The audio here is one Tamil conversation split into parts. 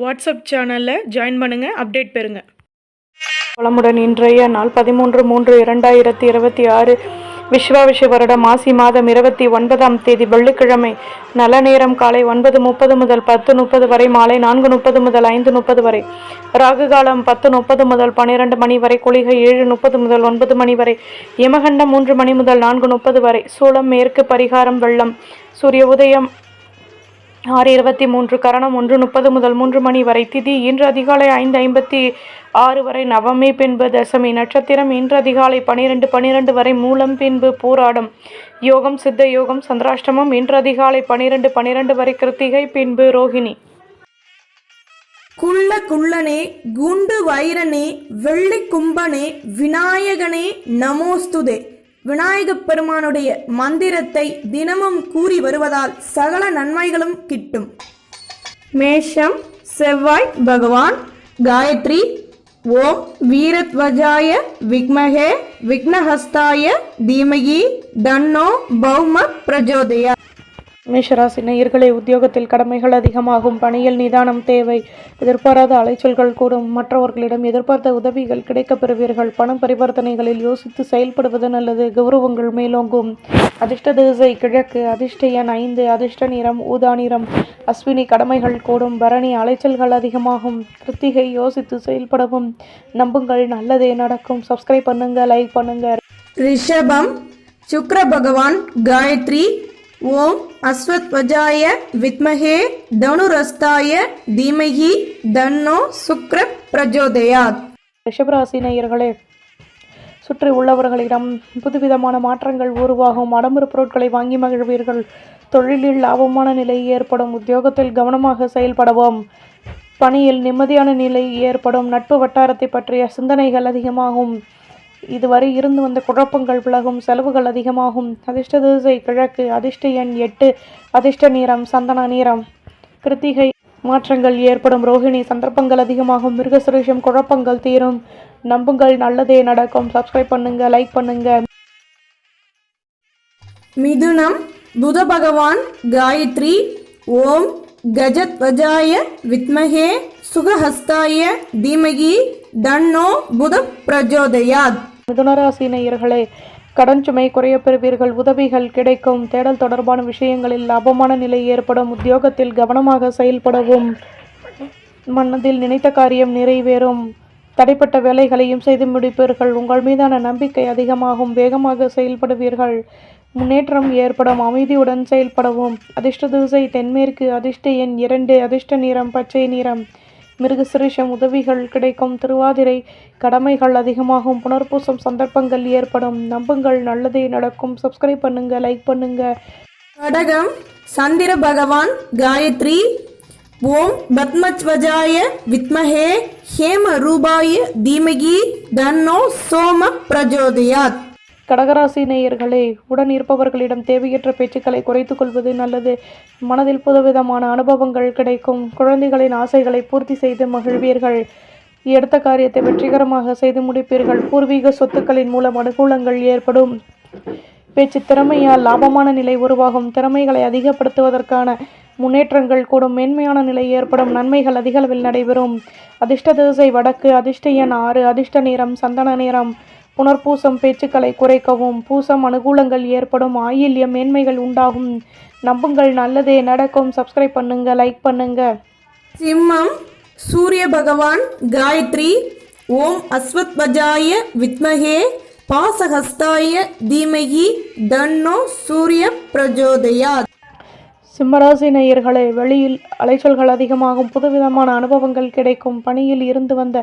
வாட்ஸ்அப் சேனலில் ஜாயின் பண்ணுங்கள், அப்டேட் பெறுங்க. வளமுடன். இன்றைய நாள் 13/3/2026 விஸ்வாவசு வருடம் மாசி மாதம் 29ஆம் தேதி வெள்ளிக்கிழமை. நல்ல நேரம் காலை 9:30 முதல் 10:30 வரை, மாலை 4:30 முதல் 5:30 வரை. ராகு காலம் 10:30 முதல் 12 மணி வரை, குளிகை 7:30 முதல் 9 மணி வரை, யமகண்டம் 3 மணி முதல் 4:30 வரை. சூலம் மேற்கு, பரிகாரம் வெள்ளம். சூரிய உதயம் 6:23, கரணம் 1:30 முதல் 3 மணி வரை. திதி இன்று அதிகாலை 5:56 வரை, நவமி பின்பு தசமி. நட்சத்திரம் இன்று அதிகாலை 12:12 வரை, மூலம் பின்பு பூராடம். யோகம் சித்த யோகம். சந்திராஷ்டமம் இன்று அதிகாலை 12:12 வரை, கிருத்திகை பின்பு ரோகிணி. குள்ள குள்ளனே, குண்டு வைரனே, வெள்ளி கும்பனே, விநாயகனே நமோஸ்துதே. விநாயகப் பெருமானுடைய மந்திரத்தை தினமும் கூறி வருவதால் சகல நன்மைகளும் கிட்டும். மேஷம் செவ்வாய் பகவான். காயத்ரி. ஓம் வீரத்வஜாய விக்மஹே விக்னஹஸ்தாய தீமகி தன்னோ பௌம பிரஜோதயா. மேஷராசி நேயர்களே, உத்தியோகத்தில் கடமைகள் அதிகமாகும். பணியில் நிதானம் தேவை. எதிர்பாராத அலைச்சல்கள் கூடும். மற்றவர்களிடம் எதிர்பார்த்த உதவிகள் கிடைக்கப் பெறுவீர்கள். பணம் பரிவர்த்தனைகளில் யோசித்து செயல்படுவது நல்லது. கௌரவங்கள் மேலோங்கும். அதிர்ஷ்ட திசை கிழக்கு. அதிர்ஷ்ட எண் 5. அதிர்ஷ்ட நிறம் ஊதா நிறம். அஸ்வினி கடமைகள் கூடும். பரணி அலைச்சல்கள் அதிகமாகும். கிருத்திகை யோசித்து செயல்படவும். நம்புங்கள், நல்லதே நடக்கும். சப்ஸ்கிரைப் பண்ணுங்க, லைக் பண்ணுங்க. ரிஷபம் சுக்ர பகவான். காயத்ரி. ஓம் அஸ்வத்வஜாய வித்மஹே தனுரஸ்தாய தீமகி தன்னோ சுக்ர பிரஜோதயாத். ரிஷபராசி நேயர்களே, சுற்றி உள்ளவர்களிடம் புதுவிதமான மாற்றங்கள் உருவாகும். ஆடம்பர பொருட்களை வாங்கி மகிழ்வீர்கள். தொழிலில் லாபமான நிலை ஏற்படும். உத்தியோகத்தில் கவனமாக செயல்படவும். பணியில் நிம்மதியான நிலை ஏற்படும். நட்பு வட்டாரத்தை பற்றிய சிந்தனைகள் அதிகமாகும். இதுவரை இருந்து வந்த குழப்பங்கள் விலகும். செலவுகள் அதிகமாகும். அதிர்ஷ்ட திசை கிழக்கு. அதிர்ஷ்ட எண் 8. அதிர்ஷ்ட நிறம் சந்தன நிறம். கிருத்திகை மாற்றங்கள் ஏற்படும். ரோகிணி சந்தர்ப்பங்கள் அதிகமாகும். மிருகசுரேஷம் குழப்பங்கள் தீரும். நம்புங்கள், நல்லதே நடக்கும். சப்ஸ்கிரைப் பண்ணுங்க, லைக் பண்ணுங்க. மிதுனம் புத பகவான். காயத்ரி. ஓம் கஜத்வஜாய வித்மஹே சுகஹஸ்தாய தீமகி தன்னோ புத பிரஜோதயாத். மிதுனராசி நேயர்களே, கடன் சுமை குறைய பெறுவீர்கள். உதவிகள் கிடைக்கும். தேடல் தொடர்பான விஷயங்களில் லாபமான நிலை ஏற்படும். உத்தியோகத்தில் கவனமாக செயல்படவும். மனதில் நினைத்த காரியம் நிறைவேறும். தடைப்பட்ட வேலைகளையும் செய்து முடிப்பீர்கள். உங்கள் மீதான நம்பிக்கை அதிகமாகும். வேகமாக செயல்படுவீர்கள். முன்னேற்றம் ஏற்படும். அமைதியுடன் செயல்படவும். அதிர்ஷ்ட திசை தென்மேற்கு. அதிர்ஷ்ட எண் 2. அதிர்ஷ்ட நிறம் பச்சை நிறம். மிருகசிரீஷம் உதவிகள் கிடைக்கும். திருவாதிரை கடமைகள் அதிகமாகும். புனர்பூசம் சந்தர்ப்பங்கள் ஏற்படும். நம்புங்கள், நல்லதே நடக்கும். சப்ஸ்கிரைப் பண்ணுங்க, லைக் பண்ணுங்க. கடகம் சந்திர பகவான். காயத்ரி. ஓம் பத்மத்வஜாய வித்மஹே ஹேம ரூபாய தீமகி தன்னோ சோம பிரஜோதயாத். கடகராசி நேயர்களே, உடன் இருப்பவர்களிடம் தேவையற்ற பேச்சுக்களை குறைத்து கொள்வது நல்லது. மனதில் புதுவிதமான அனுபவங்கள் கிடைக்கும். குழந்தைகளின் ஆசைகளை பூர்த்தி செய்து மகிழ்வீர்கள். எடுத்த காரியத்தை வெற்றிகரமாக செய்து முடிப்பீர்கள். பூர்வீக சொத்துக்களின் மூலம் அனுகூலங்கள் ஏற்படும். பேச்சு திறமையால் லாபமான நிலை உருவாகும். திறமைகளை அதிகப்படுத்துவதற்கான முன்னேற்றங்கள் கூடும். மேன்மையான நிலை ஏற்படும். நன்மைகள் அதிக அளவில் நடைபெறும். அதிர்ஷ்ட திசை வடக்கு. அதிர்ஷ்ட எண் 6. அதிர்ஷ்ட நிறம் சந்தன நிறம். புனர்பூசம் பேச்சுக்களை குறைக்கவும். பூசம் அனுகூலங்கள் ஏற்படும். ஆயில்யம் மேன்மைகள் உண்டாகும். நம்புங்கள், நல்லதே நடக்கும். சப்ஸ்கிரைப் பண்ணுங்க, லைக் பண்ணுங்க. சிம்மம் சூரிய பகவான். காயத்ரி. ஓம் அஸ்வத்வஜாய வித்மஹே பாசஹஸ்தாய தீமகி தன்னோ சூரிய பிரஜோதயாத். சிம்மராசி நேயர்களே, வெளியில் அலைச்சல்கள் அதிகமாகும். புதுவிதமான அனுபவங்கள் கிடைக்கும். பணியில் இருந்து வந்த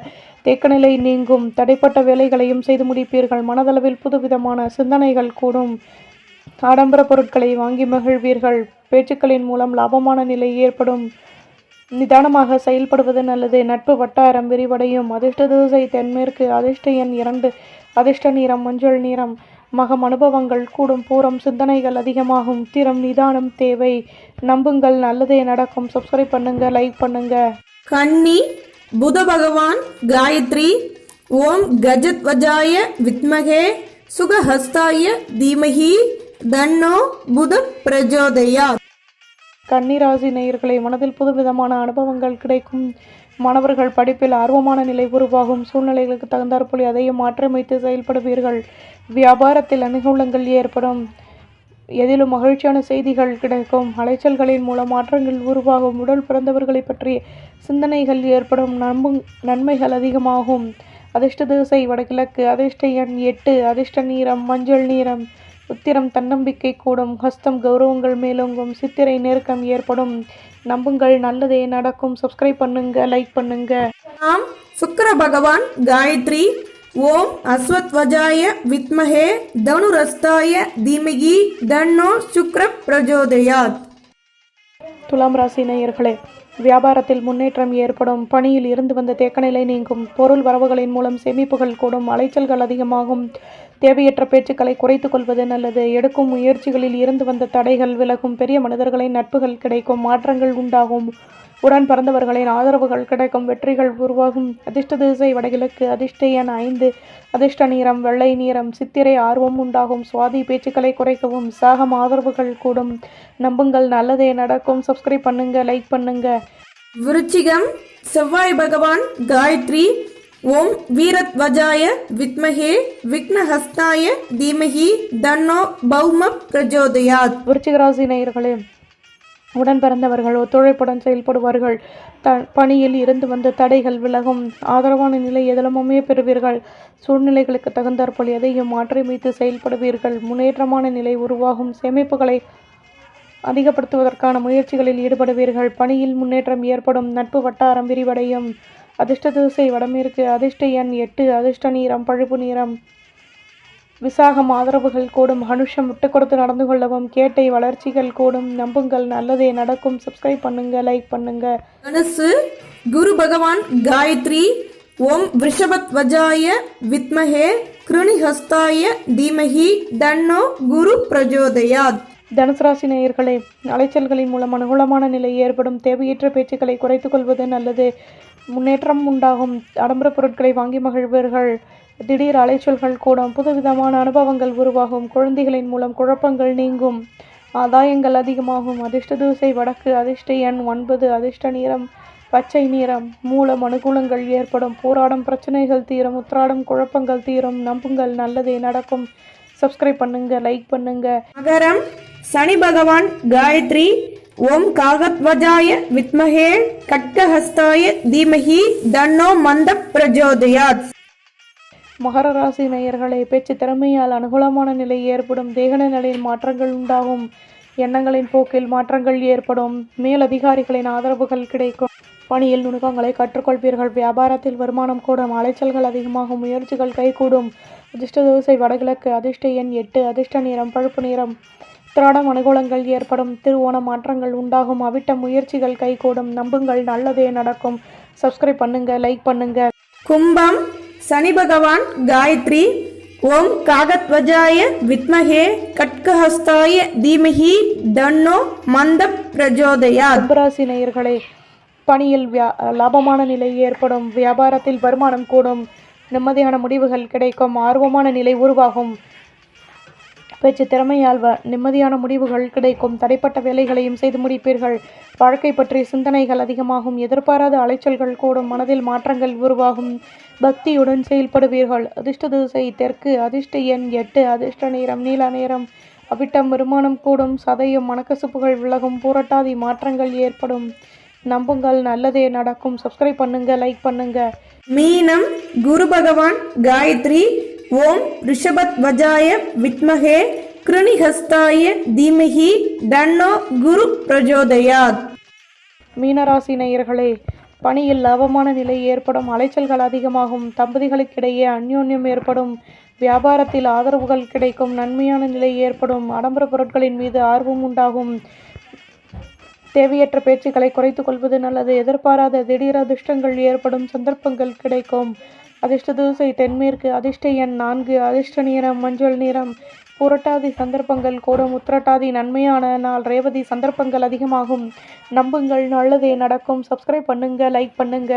தேக்கநிலை நீங்கும். தடைப்பட்ட வேலைகளையும் செய்து முடிப்பீர்கள். மனதளவில் புதுவிதமான சிந்தனைகள் கூடும். ஆடம்பர பொருட்களை வாங்கி மகிழ்வீர்கள். பேச்சுக்களின் மூலம் லாபமான நிலை ஏற்படும். நிதானமாக செயல்படுவது நல்லது. நட்பு வட்டாரம் விரிவடையும். அதிர்ஷ்ட திசை தென்மேற்கு. அதிர்ஷ்ட எண் 2. அதிர்ஷ்ட நிறம் மஞ்சள் நிறம். மகம் அனுபவங்கள் கூடும். பூரம் சிந்தனைகள் அதிகமாகும். உத்திரம் நிதானம் தேவை. நம்புங்கள், நல்லதே நடக்கும். சப்ஸ்கிரைப் பண்ணுங்க, லைக் பண்ணுங்க. கன்னி புத பகவான். காயத்ரி. ஓம் கஜத்வஜாய வித்மஹே சுகஹஸ்தாய தீமஹி தன்னோ புத பிரஜோதயாத். கன்னிராசி நேயர்களே, மனதில் புதுவிதமான அனுபவங்கள் கிடைக்கும். மாணவர்கள் படிப்பில் ஆர்வமான நிலை உருவாகும். சூழ்நிலைகளுக்கு தகுந்தாற்போல் அதையும் மாற்றியமைத்து செயல்படுவீர்கள். வியாபாரத்தில் அனுகூலங்கள் ஏற்படும். எதிலும் மகிழ்ச்சியான செய்திகள் கிடைக்கும். அலைச்சல்களின் மூலம் மாற்றங்கள் உருவாகும். உடல் பிறந்தவர்களை பற்றிய சிந்தனைகள் ஏற்படும். நன்மைகள் அதிகமாகும். அதிர்ஷ்ட திசை வடகிழக்கு. அதிர்ஷ்ட எண் 8. அதிர்ஷ்ட நிறம் மஞ்சள் நிறம். உத்திரம் தன்னம்பிக்கை கூடும். ஹஸ்தம் கௌரவங்கள் மேலோங்கும். சித்திரை நெருக்கம் ஏற்படும். நம்புங்கள், நல்லதே நடக்கும். சப்ஸ்கிரைப் பண்ணுங்க, லைக் பண்ணுங்க. நாம் சுக்கிர பகவான் காயத்ரி. ஓம் அஸ்வத்வஜாய வித்மஹே தனுரஸ்தாய தீமகி தன்னோ சுக்ர பிரஜோதயாத். துலாம் ராசி நேயர்களே, வியாபாரத்தில் முன்னேற்றம் ஏற்படும். பணியில் இருந்து வந்த தேக்கநிலை நீங்கும். பொருள் வரவுகளின் மூலம் சேமிப்புகள் கூடும். அலைச்சல்கள் அதிகமாகும். தேவையற்ற பேச்சுக்களை குறைத்துக் கொள்வது நல்லது. எடுக்கும் முயற்சிகளில் இருந்து வந்த தடைகள் விலகும். பெரிய மனிதர்களின் நட்புகள் கிடைக்கும். மாற்றங்கள் உண்டாகும். உடன் பிறந்தவர்களின் ஆதரவுகள் கிடைக்கும். வெற்றிகள் உருவாகும். அதிர்ஷ்ட திசை வடகிழக்கு. அதிர்ஷ்ட எண் 5. அதிர்ஷ்ட நிறம் வெள்ளை நிறம். சித்திரை ஆர்வம் உண்டாகும். சுவாதி பேச்சுக்களை குறைக்கவும். சாகம் ஆதரவுகள் கூடும். நம்புங்கள், நல்லதே நடக்கும். சப்ஸ்கிரைப் பண்ணுங்க, லைக் பண்ணுங்க. விருச்சிகம் செவ்வாய் பகவான் காயத்ரி. ஓம் வீரத்வஜாய வித்மஹே விக்னஹஸ்தாய தீமஹி தன்னோ பௌம பிரஜோதயாத். விருச்சிக ராசி நேயர்களே, உடன் பிறந்தவர்கள் ஒத்துழைப்புடன் செயல்படுவார்கள். பணியில் இருந்து வந்த தடைகள் விலகும். ஆதரவான நிலை எதிலுமே பெறுவீர்கள். சூழ்நிலைகளுக்கு தகுந்தாற்போல் எதையும் மாற்றியமைத்து செயல்படுவீர்கள். முன்னேற்றமான நிலை உருவாகும். சேமிப்புகளை அதிகப்படுத்துவதற்கான முயற்சிகளில் ஈடுபடுவீர்கள். பணியில் முன்னேற்றம் ஏற்படும். நட்பு வட்டாரம் விரிவடையும். அதிர்ஷ்ட திசை வடமேற்கு. அதிர்ஷ்ட எண் 8. அதிர்ஷ்ட நிறம் பழுப்பு நிறம். விசாகம் ஆதரவுகள் கூடும். அனுஷம் விட்டு கொடுத்து நடந்து கொள்ளவும். கேட்டை வளர்ச்சிகள் கூடும். நம்புங்கள், நல்லதே நடக்கும். சப்ஸ்கிரைப் பண்ணுங்க, லைக் பண்ணுங்க. தனுசு குரு பகவான் காயத்ரி. ஓம் விருஷபத்வஜாய வித்மஹே கிருணிஹஸ்தாய தீமஹி தன்னோ குரு பிரஜோதயாத். தனுசு ராசி நேயர்களே, அலைச்சல்களின் மூலம் அனுகூலமான நிலை ஏற்படும். தேவையற்ற பேச்சுக்களை குறைத்துக் கொள்வது நல்லது. முன்னேற்றம் உண்டாகும். ஆடம்பர பொருட்களை வாங்கி மகிழ்வீர்கள். திடீர் அலைச்சல்கள் கூடும். புதுவிதமான அனுபவங்கள் உருவாகும். குழந்தைகளின் மூலம் குழப்பங்கள் நீங்கும். ஆதாயங்கள் அதிகமாகும். அதிர்ஷ்ட திசை வடக்கு. அதிர்ஷ்ட எண் 9. அதிர்ஷ்ட நிறம் பச்சை நிறம். மூலம் அனுகூலங்கள் ஏற்படும். போராடும் பிரச்சனைகள் தீரும். உத்திராடம் குழப்பங்கள் தீரும். நம்புங்கள், நல்லதே நடக்கும். சப்ஸ்கிரைப் பண்ணுங்க, லைக் பண்ணுங்க. மகரம் சனி பகவான் காயத்ரி. ஓம் காகத்வஜாய வித்மஹே கட்கஹஸ்தாய தீமஹி தன்னோ மந்த பிரஜோதயாத். மகர ராசி நேயர்களே, பேச்சு திறமையால் அனுகூலமான நிலை ஏற்படும். தேக நிலையில் மாற்றங்கள் உண்டாகும். எண்ணங்களின் போக்கில் மாற்றங்கள் ஏற்படும். மேலதிகாரிகளின் ஆதரவுகள் கிடைக்கும். பணியில் நுணுக்கங்களை கற்றுக்கொள்வீர்கள். வியாபாரத்தில் வருமானம் கூடும். அலைச்சல்கள் அதிகமாகும். முயற்சிகள் கைகூடும். அதிர்ஷ்ட திசை வடகிழக்கு. அதிர்ஷ்ட எண் 8. அதிர்ஷ்ட நிறம் பழுப்பு நிறம். திராடம் அனுகூலங்கள் ஏற்படும். திருவோணம் மாற்றங்கள் உண்டாகும். அவிட்ட முயற்சிகள் கைகூடும். நம்புங்கள், நல்லதே நடக்கும். சப்ஸ்கிரைப் பண்ணுங்க, லைக் பண்ணுங்க. கும்பம் சனி பகவான் காயத்ரி. ஓம் காகத்வஜாய வித்மஹே கட்கஹஸ்தாய தீமஹி தன்னோ மந்த பிரஜோதயாத். கும்பராசி நேயர்களே, பணியில் லாபமான நிலை ஏற்படும். வியாபாரத்தில் வருமானம் கூடும். நிம்மதியான முடிவுகள் கிடைக்கும். ஆர்வமான நிலை உருவாகும். பேச்சு திறமையால் நிம்மதியான முடிவுகள் கிடைக்கும். தடைப்பட்ட வேலைகளையும் செய்து முடிப்பீர்கள். வாழ்க்கை பற்றிய சிந்தனைகள் அதிகமாகும். எதிர்பாராத அலைச்சல்கள் கூடும். மனதில் மாற்றங்கள் உருவாகும். பக்தியுடன் செயல்படுவீர்கள். அதிர்ஷ்ட திசை தெற்கு. அதிர்ஷ்ட எண் 8. அதிர்ஷ்ட நிறம் நீல நிறம். அவிட்டம் வருமானம் கூடும். சதயம் மனக்கசுப்புகள் விலகும். பூரட்டாதி மாற்றங்கள் ஏற்படும். நம்புங்கள், நல்லதே நடக்கும். சப்ஸ்கிரைப் பண்ணுங்க, லைக் பண்ணுங்க. மீனம் குரு பகவான் காயத்ரி. ஓம் ரிஷபத்வஜாய வித்மஹே கிருணிஹஸ்தாய தீமஹி தன்னோ குரு பிரஜோதயாத். மீனராசி நேயர்களே, பணியில் லாபமான நிலை ஏற்படும். அலைச்சல்கள் அதிகமாகும். தம்பதிகளுக்கிடையே அந்யோன்யம் ஏற்படும். வியாபாரத்தில் ஆதரவுகள் கிடைக்கும். நன்மையான நிலை ஏற்படும். ஆடம்பர பொருட்களின் மீது ஆர்வம் உண்டாகும். தேவையற்ற பேச்சுக்களை குறைத்துக் கொள்வது நல்லது. எதிர்பாராத திடீர் அதிர்ஷ்டங்கள் ஏற்படும். சந்தர்ப்பங்கள் கிடைக்கும். அதிர்ஷ்ட திசை தென்மேற்கு. அதிர்ஷ்ட எண் 4. அதிர்ஷ்ட நிறம் மஞ்சள் நிறம். புரட்டாதி சந்தர்ப்பங்கள் கூடும். உத்திரட்டாதி நன்மையான நாள். ரேவதி சந்தர்ப்பங்கள் அதிகமாகும். நம்புங்கள், நல்லதே நடக்கும். சப்ஸ்கிரைப் பண்ணுங்க, லைக் பண்ணுங்க.